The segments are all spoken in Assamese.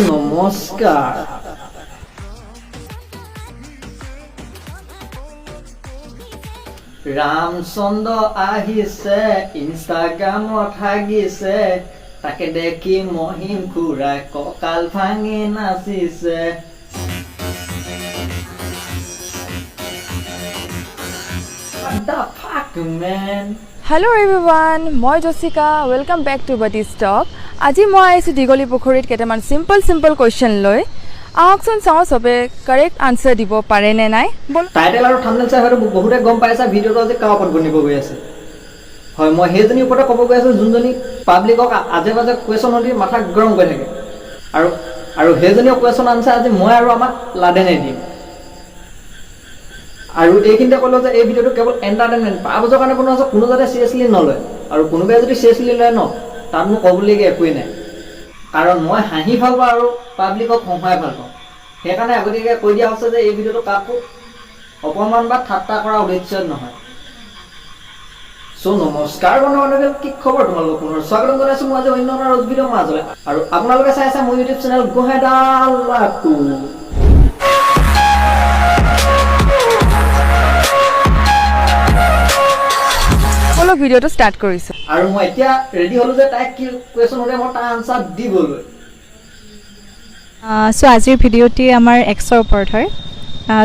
নমস্কাৰ ৰামচন্দ্ৰ আহিছে ইনষ্টাগ্ৰামত হাগিছে তাকে দেখি মহিম খুৰাই কঁকাল ভাঙি নাচিছে What the fuck, man? Hello everyone, মই জছিকা ওয়েলকাম বেক টু বাটি ষ্টক আজি মই আহিছোঁ দীঘলী পুখুৰীত কেইটামান চিম্পল কুৱেশ্যন লৈ আহকচোন চাওঁ চবে কাৰেক্ট আনচাৰ দিব পাৰে নে নাই টাইটেল আৰু থাম্বনেল চাই হয়তো বহুতে গম পাইছা ভিডিঅ'টো আজি কাৰ ওপৰত বনিব গৈ আছে হয় মই সেইজনীৰ ওপৰতে ক'ব গৈ আছোঁ যোনজনী পাব্লিকক আজে বাজে কুৱেশ্যন সুধি মাথা গৰম কৰি থাকে আৰু সেইজনীও কুৱেশ্যন আনচাৰ আজি মই আৰু আমাক লাডেনে দিম আৰু এইখিনিতে ক'লো যে এই ভিডিঅ'টো কেৱল এণ্টাৰটেইনমেণ্ট পাবজৰ কাৰণে বনোৱা আছে কোনো যাতে চিৰিয়াছলি নলয় আৰু কোনোবাই যদি চিৰিয়াছলি লয় ন তাত মোক ক'বলগীয়া একোৱেই নাই কাৰণ মই হাঁহি ভাল পাওঁ আৰু পাব্লিকক হহুৱাই ভাল পাওঁ সেইকাৰণে আগতীয়াকৈ কৈ দিয়া হৈছে যে এই ভিডিঅ'টো কাকো অপমান বা ঠাট্টা কৰা উদ্দেশ্য নহয় চ' নমস্কাৰ বন্ধু-বান্ধৱীসকল কি খবৰ তোমালোকৰ পুনৰ স্বাগতম জনাইছোঁ মই আজি অন্য এটা ৰ'জ ভিডিঅ' মাজলৈ আৰু আপোনালোকে চাই আছে মোৰ ইউটিউব চেনেল গোহাই লৰাটো ভিডিঅ'টো ষ্টাৰ্ট কৰিছোঁ আৰু মই এতিয়া ৰেডি হ'লো যে তাইক কি কুৱেশ্যন হ'লে মই তাৰ আনচাৰ দিবলৈ চ' আজিৰ ভিডিঅ'টি আমাৰ এক্সৰ ওপৰত হয়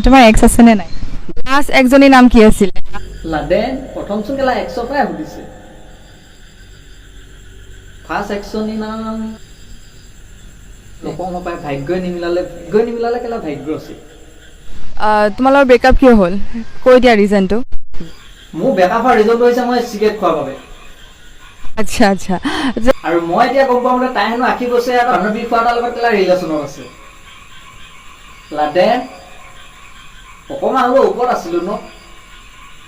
তোমাৰ এক্স আছে নে নাই লাষ্ট একজনীৰ নাম কি আছিলে লাডেন প্ৰথম চোন কেলা এক্সৰ পৰাই সুধিছে ফাৰ্ষ্ট এক্সজনীৰ নাম নকওঁ নাপায় ভাগ্যই নিমিলালে কেলা ভাগ্য আছে তোমালোকৰ ব্ৰেকআপ কিয় হ'ল কৈ দিয়া ৰিজনটো মোৰ বেকআপ হোৱাৰ ৰিজনটো হৈছে মই চিগাৰেট খোৱাৰ বাবে আচ্ছা আৰু মই এতিয়া গম পাওঁ যে তাই হেনো আশী বছৰীয়া এটা বান্ধৱী খোৱা এটাৰ লগত কেলা ৰিলেশ্যনত আছে লাডেন অকণমান হ'লেও ওপৰত আছিলোঁ ন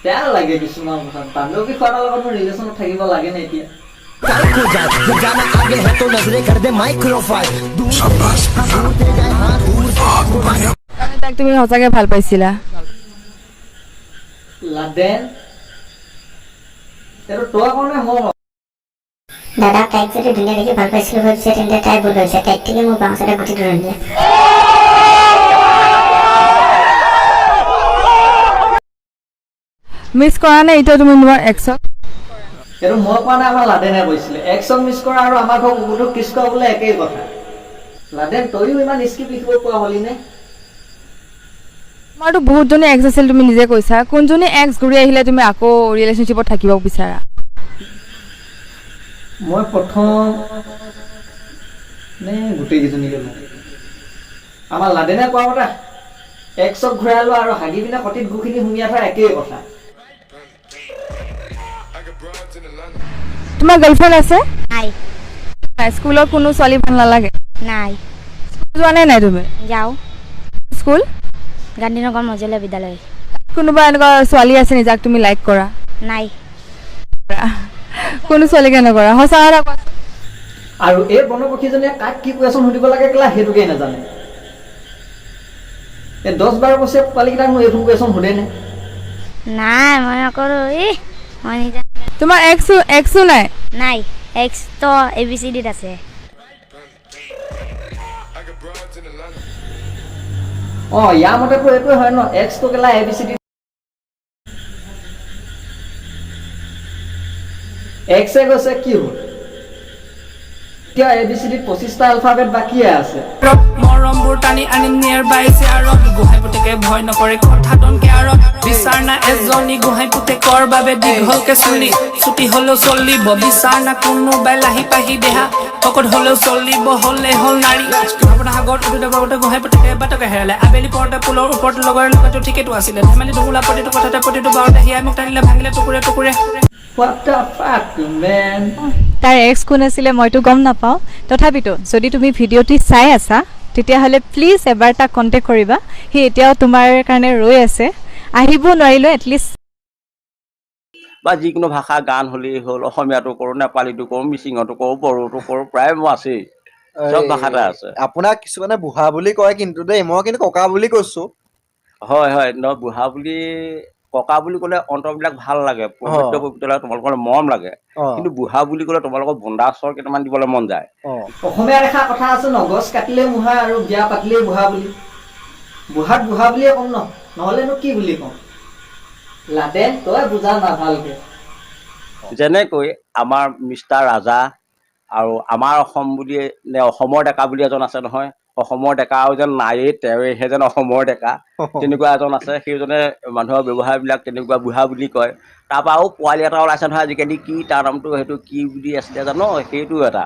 বেয়া লাগে কিছুমান কথা বান্ধৱী খোৱা এটাৰ লগত মোৰ ৰিলেশ্যনত থাকিব লাগে নে এতিয়া তাক তুমি সঁচাকৈ ভাল পাইছিলা লাডেন তই কাৰণে মই দাদা তাইক যদি ধুনীয়া দেখি ভাল পাইছিলোঁ ভাবিছে তেন্তে তাই ভুল হৈছে তাইক ঠিকে মোৰ বাউঞ্চতে গুটি ধৰিলে মিছ কৰা নে এতিয়া তুমি তোমাৰ এক্সক এইটো মই কোৱা নাই আমাৰ লাডেনে কৈছিলে এক্সক মিছ কৰা আৰু আমাৰ ঘৰ কুকুৰটোক কিছ কৰা বোলে একেই কথা লাডেন তইও ইমান স্কিপ লিখিব পৰা হলি নে তোমাৰতো বহুতজনী এক্স আছিল তুমি নিজে কৈছা কোনজনী এক্স ঘূৰি আহিলে তুমি আকৌ ৰিলেশ্যনশ্বিপত থাকিব বিচাৰা মই প্ৰথম নে গোটেইকেইজনীকে লওঁ আমাৰ লাডেনে কোৱা মতে এক্সক ঘূৰাই লোৱা আৰু হাগি পিনে কটিত গুখিনি সুমিয়াই থোৱা একেই কথা তোমাৰ গাৰ্লফ্ৰেণ্ড আছে নাই স্কুলত কোনো ছোৱালী ভাল নালাগে নাই যোৱা নাই তুমি যাওঁ স্কুল গান্ধীনগৰ মজিলা বিদ্যালয় কোনোবা এনেকুৱা ছোৱালী আছে নি যাক তুমি লাইক কৰা নাই কোনো ছোৱালীকে নকৰা সঁচা কথা কোৱা আৰু এই বনপক্ষীজনীয়ে কাক কি কুৱেশ্যন সুধিব লাগে কেলা সেইটোকেই নাজানে এই 10-12 বছৰীয়া পোৱালীকেইটাক মোৰ এইটো কুৱেশ্যন সোধে নে নাই মই নকৰোঁ মই নিজে তোমাৰ এক্সো নাই নাই এক্স তো ABCDত আছে ইয়াৰ মতেতো এইটোৱে হয় ন এক্সটো কেলা ABCD এক্সে গৈছে কি হ'ল এতিয়া ABCDত 25টা এলফাবেট বাকীয়ে আছে মৰমবোৰ টানি আনি নিয়াৰ বাইছে আৰু গোহাঁই পুতেকে ভয় নকৰে কথা টনকে আৰু বিচাৰ না এজনী গোহাঁই পুতেকৰ বাবে দীঘলকে চুলি ছুটি হ'লেও চলিব বিচাৰ না কোনোবাই লাহি পাহি দেহা শকত হ'লেও চলিব হ'লে হ'ল নাৰী আপোনাৰ আগত উঠোতে বাবতে গোহাঁই পুতেকে বাটকে হেৰালে আবেলি পৰতে পুলৰ ওপৰত লগৰ লগাটো ঠিকেতো আছিলে ধেমালি ধুমুলা প্ৰতিটো কথাতে প্ৰতিটো বাৰতে হিয়াই মোক টানিলে ভাঙিলে টুকুৰে What the fuck, man? তাৰ এক্স কোন আছিলে মইতো গম নাপাওঁ তথাপিতো যদি তুমি ভিডিঅ'টি চাই আছা তেতিয়াহ'লে প্লিজ এবাৰ তাক কণ্টেক্ট কৰিবা সি এতিয়াও তোমাৰ কাৰণে ৰৈ আছে আহিব নোৱাৰিলেও এটলিষ্ট বা যিকোনো ভাষা গান হ'লেই হ'ল অসমীয়াটো কৰোঁ নেপালীটো কৰোঁ মিচিঙতো কৰোঁ বড়োটো কৰোঁ প্ৰায় মোৰ আছেই চব ভাষাতে আছে আপোনাক কিছুমানে বুঢ়া বুলি কয় কিন্তু দেই মই কিন্তু ককা বুলি কৈছোঁ হয় ন বুঢ়া বুলি ককা বুলি ক'লে অন্তৰবিলাক ভাল লাগে, পবিত্ৰ পবিত্ৰ লাগে, তোমালোকৰ মৰম লাগে। কিন্তু বুঢ়া বুলি ক'লে তোমালোকৰ বন্দাচৰ কেইটামান দিবলৈ মন যায়। অসমীয়া ৰেখা কথা আছে ন, গছ কাটিলে মুঢ়া আৰু বিয়া পাতিলেই বুঢ়া বুলি। বুঢ়াক বুঢ়া বুলিয়ে ক'ম ন, নহ'লেনো কি বুলি ক'ম? লাডেন তই বুজা না ভালকে। যেনেকৈ আমাৰ মিষ্টাৰ ৰাজা আৰু আমাৰ অসম বুলি নে অসমৰ ডেকা বুলি এজন আছে নহয়, অসমৰ ডেকা আৰু যেন নায়েই তেওঁহে যেন অসমৰ ডেকা, তেনেকুৱা এজন আছে। সেইজনে মানুহৰ ব্যৱহাৰবিলাক তেনেকুৱা বুঢ়া বুলি কয়। তাৰপৰা আৰু পোৱালি এটা ওলাইছে নহয় আজিকালি, কি তাৰ নামটো সেইটো কি বুলি আছিলে জানো, সেইটো এটা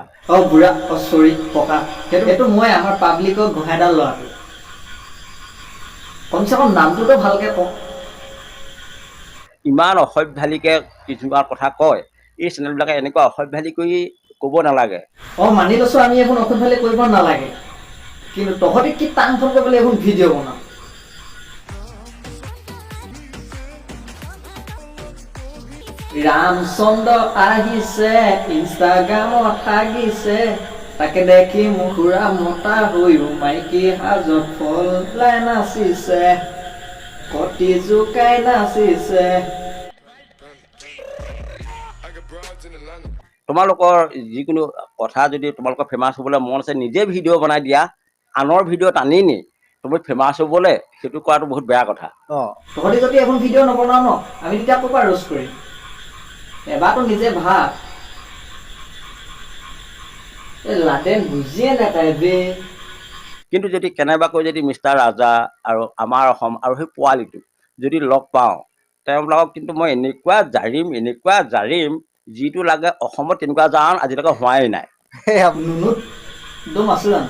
বুঢ়া চৰি ককা, সেইটো মই আমাৰ পাব্লিকৰ গোহাঁইডাল ল'ৰাটো। কমচে কম নামটোতো ভালকে কওঁ। ইমান অসভ্যালিকে কিছুমান কথা কয়। এই চেনেলবিলাকে এনেকুৱা অসভ্যালি কৰি ক'ব নালাগে। মানি লৈছো আমি এইবোৰ অসভ্যালি কৰিব নালাগে, কিন্তু তহঁতি কি টান ফোন কৰিবলৈ এইবোৰ ভিডিঅ' বনাও। ৰামচন্দ্ৰ আহিছে, ইনষ্টাগ্ৰামত হাগিছে, তাকে দেখি মুখুৰা মতা হৈও মাইকী সাজত ফলাই নাচিছে, কটি জোকাই নাচিছে। তোমালোকৰ যিকোনো কথা যদি তোমালোকৰ ফেমাছ হ'বলৈ মন আছে, নিজে ভিডিঅ' বনাই দিয়া, আনৰ ভিডিঅ' টানি নি তুমি ফেমাছ হ'বলৈ, সেইটো কৰাটো বহুত বেয়া কথা। তহঁতি যদি এখন ভিডিঅ' নবনাও ন, আমি তেতিয়া ক'ৰ পৰা ৰোষ্ট কৰিম? এবাৰতো নিজে ভাব। লাডেন বুজিয়ে নাপায় বে। কিন্তু যদি কেনেবাকৈ যদি মিষ্টাৰ ৰাজা আৰু আমাৰ অসম আৰু সেই পোৱালিটো যদি লগ পাওঁ, তেওঁলোকক কিন্তু মই এনেকুৱা জাৰিম যিটো লাগে অসমত তেনেকুৱা জাৰণ আজিলৈকে হোৱাই নাই। নুনুত দম আছে জানো?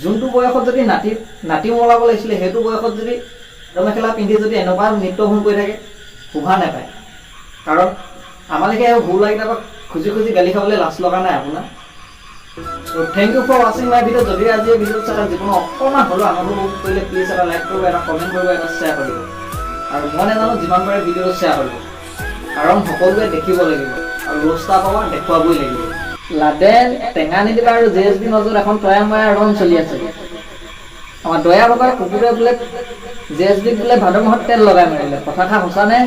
যোনটো বয়সত যদি নাতি মলাব লাগিছিলে, সেইটো বয়সত যদি মেখেলা পিন্ধি যদি এনেকুৱা নৃত্য ভুল কৰি থাকে, শোভা নাপায়। কাৰণ আমালোকে সৰু ল'ৰাকেইটাৰ খুজি খুজি গালি খাবলৈ লাজ লগা নাই আপোনাৰ? থেংক ইউ ফৰ ৱাচিং মাই ভিডিঅ'। যদি আজি এই ভিডিঅ'ত চাই যিকোনো অকণমান হ'লেও আমাকো কৰিলে প্লিজ এটা লাইক কৰিব, এটা কমেণ্ট কৰিব, এটা শ্বেয়াৰ কৰিব। আৰু মই নাজানো যিমান পাৰে ভিডিঅ'টো শ্বেয়াৰ কৰিব, কাৰণ সকলোৱে দেখিব লাগিব আৰু ৰোষ্টাৰ পাব দেখুৱাবই লাগিব। লাডেন টেঙা নিদিবা আৰু JSB নজত এখন তয়া ময়া ৰন চলি আছে। আমাৰ দয়া বাবাৰ কুকুৰে বোলে JSB বোলে ভাদ মাহত তেল লগাই মাৰিলে, কথাষাৰ সঁচা নে?